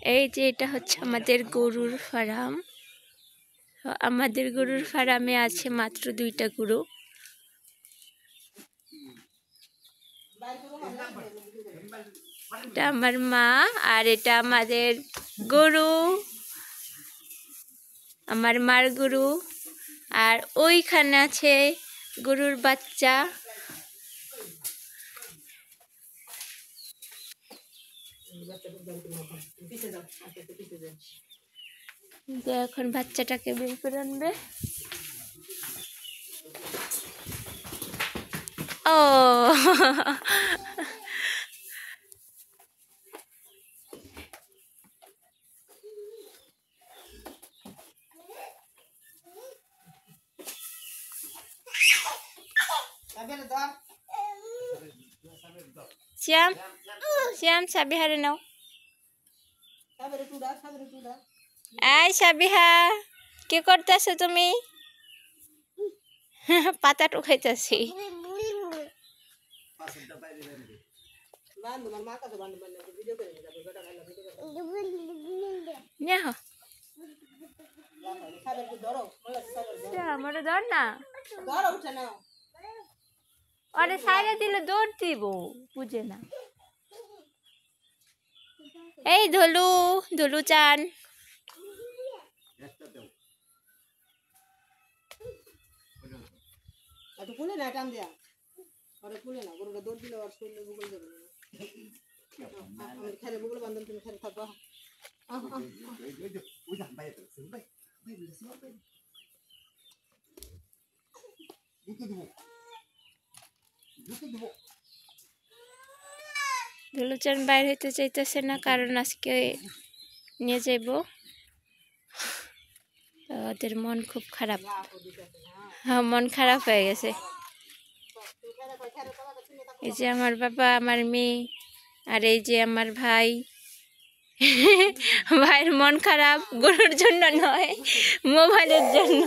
এই যে এটা হচ্ছে আমাদের গরুর ফার্ম। আমাদের গরুর ফার্মে আছে মাত্র 2টা গরু। এটা আমার মা আর এটা আমাদের গরু, আমার মার গরু। আর ওইখানে আছে গরুর বাচ্চা। এখন বাচ্চাটাকে বের করে আনবে। ও শ্যাম, শ্যাম সাবিহারে নাও। এই সাবিহা, কি করতেছো তুমি? পাতা টুকাইতেছি। আমার ধর না, আরে সাইডে দিলে দৌড় দিব, বুঝে না। এই ধলু, ধলু চান। খুলে না, টান দেয়া খুলে না, গরুটা দৌড় দিলে আর শরীরে গুগল যাবে না। খেলে গুগল বান্ধব, তুমি খেলে থাকবা। ধলুচান বাইর হইতে চাইতেছে না, কারণ আজকে নিয়ে যাইব। ওদের মন খুব খারাপ। হ্যাঁ, মন খারাপ হয়ে গেছে। এই যে আমার বাবা, আমার মেয়ে, আর এই যে আমার ভাই। ভাইয়ের মন খারাপ গরুর জন্য নয়, মোবাইলের জন্য।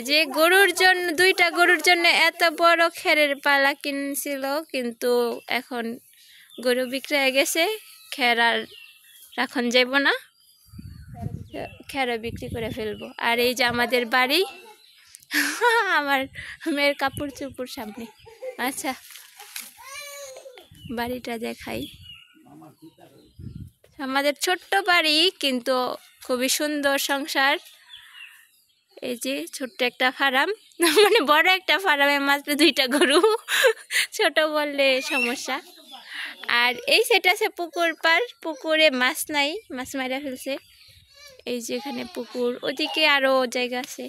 যে গরুর জন্য, 2টা গরুর জন্য এত বড় খেরের পালা কিনছিল, কিন্তু এখন গরু বিক্রি হয়ে গেছে। খের আর রাখন যাইব না, খেরও বিক্রি করে ফেলবো। আর এই যে আমাদের বাড়ি, আমার মেয়ের কাপড় চোপড় সামনে। আচ্ছা, বাড়িটা দেখাই। আমাদের ছোট্ট বাড়ি, কিন্তু খুবই সুন্দর সংসার। এই যে ছোট্ট একটা ফার্ম, মানে বড় একটা ফার্মে মাত্র 2টা গরু, ছোট বললে সমস্যা। আর এই সেটা আছে পুকুর পার, পুকুরে মাছ নাই, মাছ মারা ফেলছে। এই যে এখানে পুকুর, ওদিকে আরো জায়গা আছে,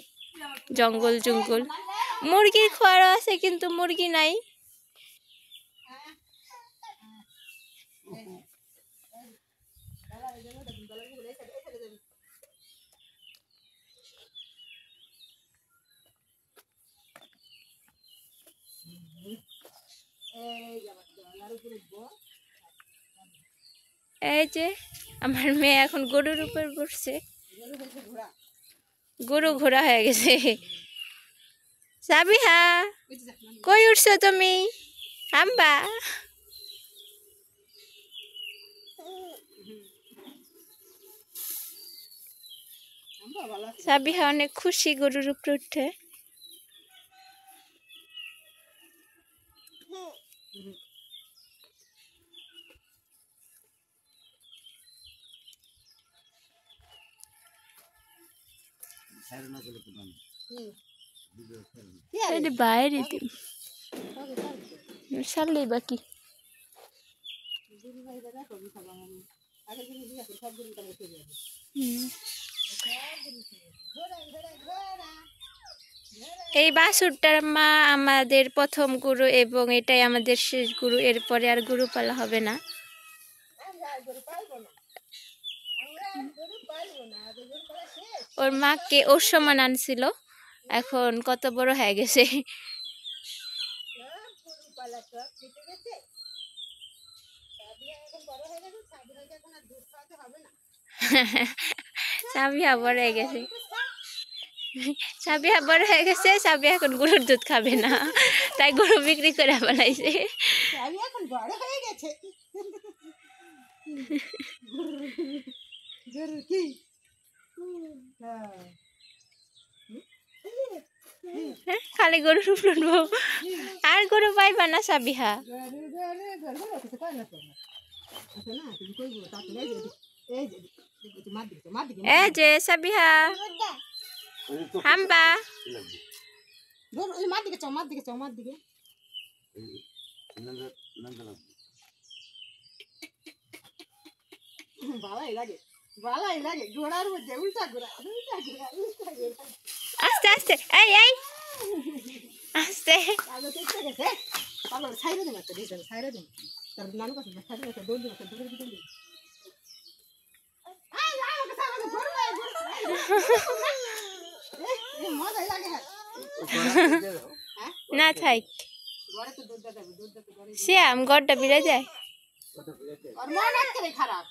জঙ্গল জঙ্গল। মুরগির খোয়ারও আছে, কিন্তু মুরগি নাই। এই যে আমার মেয়ে এখন গরুর উপর বসছে, গরু ঘোড়া হয়ে গেছে। সাবিহা, কই উঠছো তুমি? আম্বা, সাবিহা অনেক খুশি গরুর উপরে উঠে। বাইরে সারলেই বাকি। এই বাছুরটার মা আমাদের প্রথম গুরু, এবং এটাই আমাদের শেষ গুরু। এরপরে আর গরু পালা হবে না। ওর মাকে ওর সমান আনছিল, এখন কত বড় হয়ে গেছে। সাবিহা বড় হয়ে গেছে, সাবিহা বড় হয়ে গেছে, সাবিহা এখন গরুর দুধ খাবে না, তাই গরু বিক্রি করে ফেলাইছে। এখন বড় হয়ে গেছে। গরু কি খালি গরু উঠবো, আর গরু পাইবা না সাবিহা। এ যে সাবিহা হাম্বা মার দিকে চাও, মার দিকে চাও, মার দিকে। ভালোই লাগে, ভালোই লাগে, ঘোড়ার মধ্যে উল্টা ঘোড়া, উল্টা ঘোড়া, উল্টা ঘোড়া। আস্তে আস্তে, এই এই আস্তে। পাগল চেষ্টা গেছে, পাগল ছাইরে দেন একটা ডিজাইন, ছাইরে দেন। তার নানু কাছে ছাইরে দেন, দৌড় দিন, দৌড় দিন, দৌড় দিন। এই যাও, ওকে ছাইরে দেন, ঘোড়া, ঘোড়া। এই মজাই লাগে। না থাক, ঘরে তো দুধ দাও, দুধ দাও ঘরে। শ্যাম গড়টা বিড়ে যায়। আর মন একেবারে খারাপ।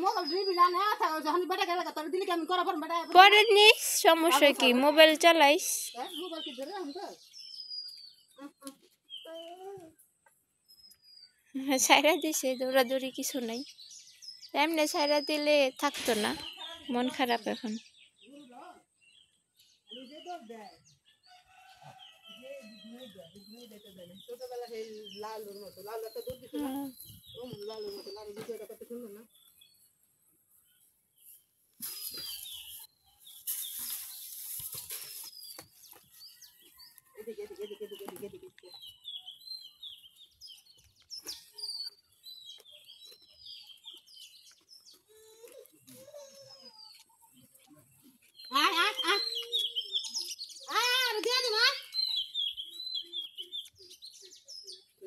মোবাইল ড্রিবি জানে আছে, যখন বেটা গেলে তোর দিলে কি আমি করা পারব বেটা? পরে নিস, সমস্যা কি, মোবাইল চালাইস। মোবাইল কি ধরে আমি তো সাইরা দিছে, দৌড়াদৌড়ি কিছু নাই, এমনি সাইরা দিলে থাকতো না, মন খারাপ এখন। ছোটবেলা সেই লালুর মতো, লালু একটা দুধ দিত না, লালুর মতো, লালু ভিডিওটা কত সুন্দর না? এদিকে এদিকে এদিকে এদিকে এদিকে এদিকে। আয় আয় আয় আয়, দিয়ে দিন।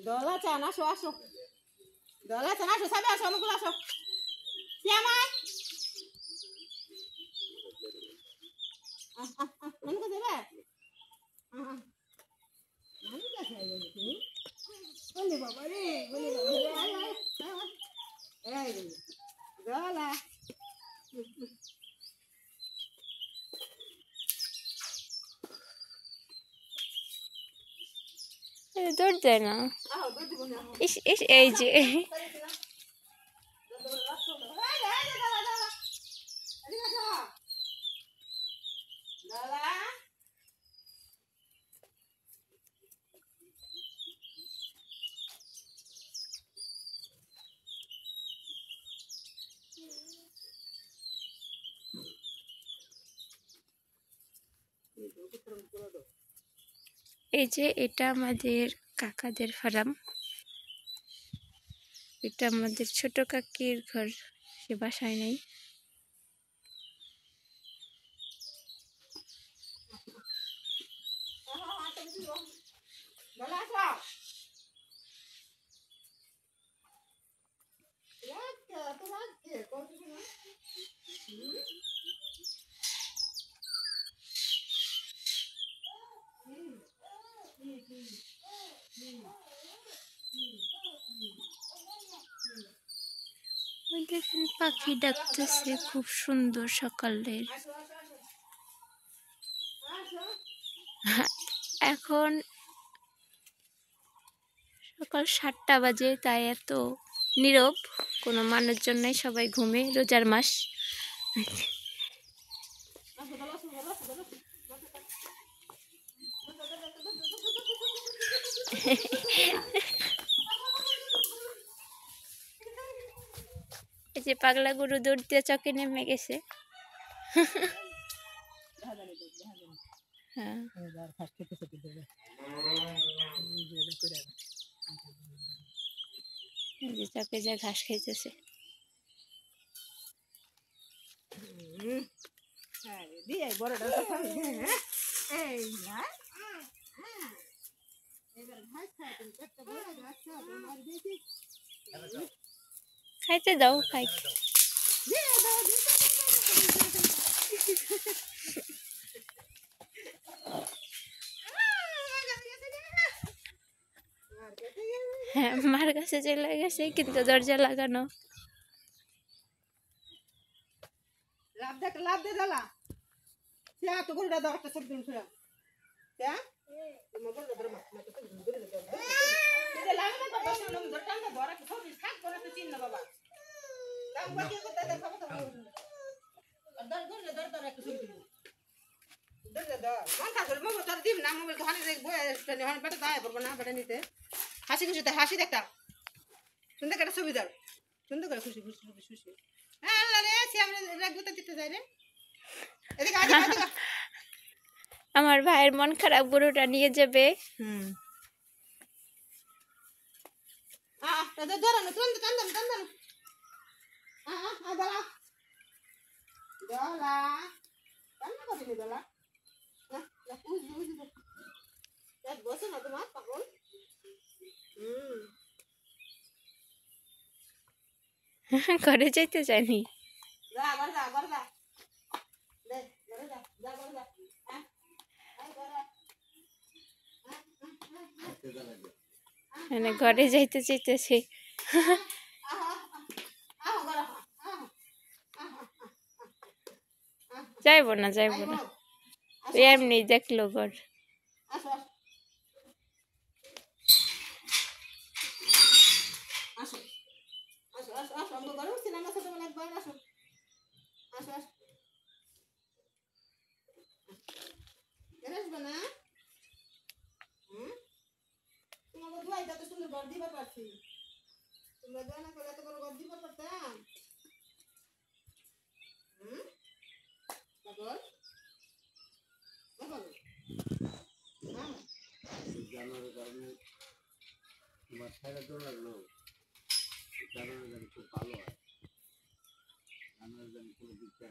দলা চান, আসো আসো, দলা চান, আসো, সাবে আসো, অনুকূল আসো। শ্যামাই অনুকূল দেবে। আমি কাছে বলি বাবা রে, বলি বাবা রে, আয় আয়, এই দলা। দৌড় যায় না। ইস ইস, এই যে এই যে এটা আমাদের কাকাদের ফার্ম, এটা আমাদের ছোট কাকির ঘর, সে বাসায় নেই। দেখেন পাখি ডাকতেছে, খুব সুন্দর সকালের। এখন সকাল 7টা বাজে, তাই এত নীরব, কোনো মানুষজন নাই, সবাই ঘুমে, রোজার মাস। এই যে পাগলা গরু দৌড় দিয়ে চকে নেমে গেছে। হ্যাঁ, এই যে চকে যা ঘাস খাইতেছে। খাইতে দাও, খাই। দিয়ে দাও, দিয়ে দাও, দিয়ে দাও। হ্যাঁ, মার কাছে চলে গেছে কিন্তু দরজা লাগানো। লাভ দে জ্বালা সে তো গরুটা দাও একটা সব দিন ফিরা হ্যাঁ তোমার গরুটা ধরে মা তো গরুটা দাও এটা লাগে না বাবা শুনুন ধরটা না ধরা কি সব থাক করে তো চিন না বাবা দাম বাকি করতে দে খাবো তো দর গরুটা দর একটা সব দিন দর মান কা ধরে মোবাইল ধর দিম না মোবাইল তো হানি দেখ বয় স্ট্যান্ড হন বেটা দায় করব না বেটা নিতে হাসি খুশি তাই হাসি দেখটা সুন্দর করে ছবি দাও সুন্দর করে খুশি খুশি খুশি হ্যাঁ আল্লাহ রে সে আমরা রাগবো দিতে যাই রে এদিকে আদিকে আমার ভাইয়ের মন খারাপ, গরুটা নিয়ে যাবে। ধরানো তুলতে টান্দানো টান্দানো দলা দলা টান্না করিনি দলা বুঝলি বুঝলি বসে না তোমার পাগল ঘরে যেতে চাইনি। যা আবার যা আবার যা দে ঘরে যা যা ঘরে যা হ্যাঁ এই ঘরে মানে ঘরে যাইতে চাইতেছি। যাইবো না যাইবো না, এমনি দেখলো ঘর। আসো আসো আসো আসো আসো আমরা ঘরে উঠছি না আমরা ছোটবেলা একবার আসো আসো আসো এর আসবে না তোমাকে দুয়াই এত সুন্দর ঘর দিবার পারছি তোমরা দোয়া না করলে এত বড় ঘর দিবার পারতাম পাগল পাগল জানার কারণে মাথায় তো লাগলো কারণে খুব ভালো হয়। জানার জন্য কোনো দিকটা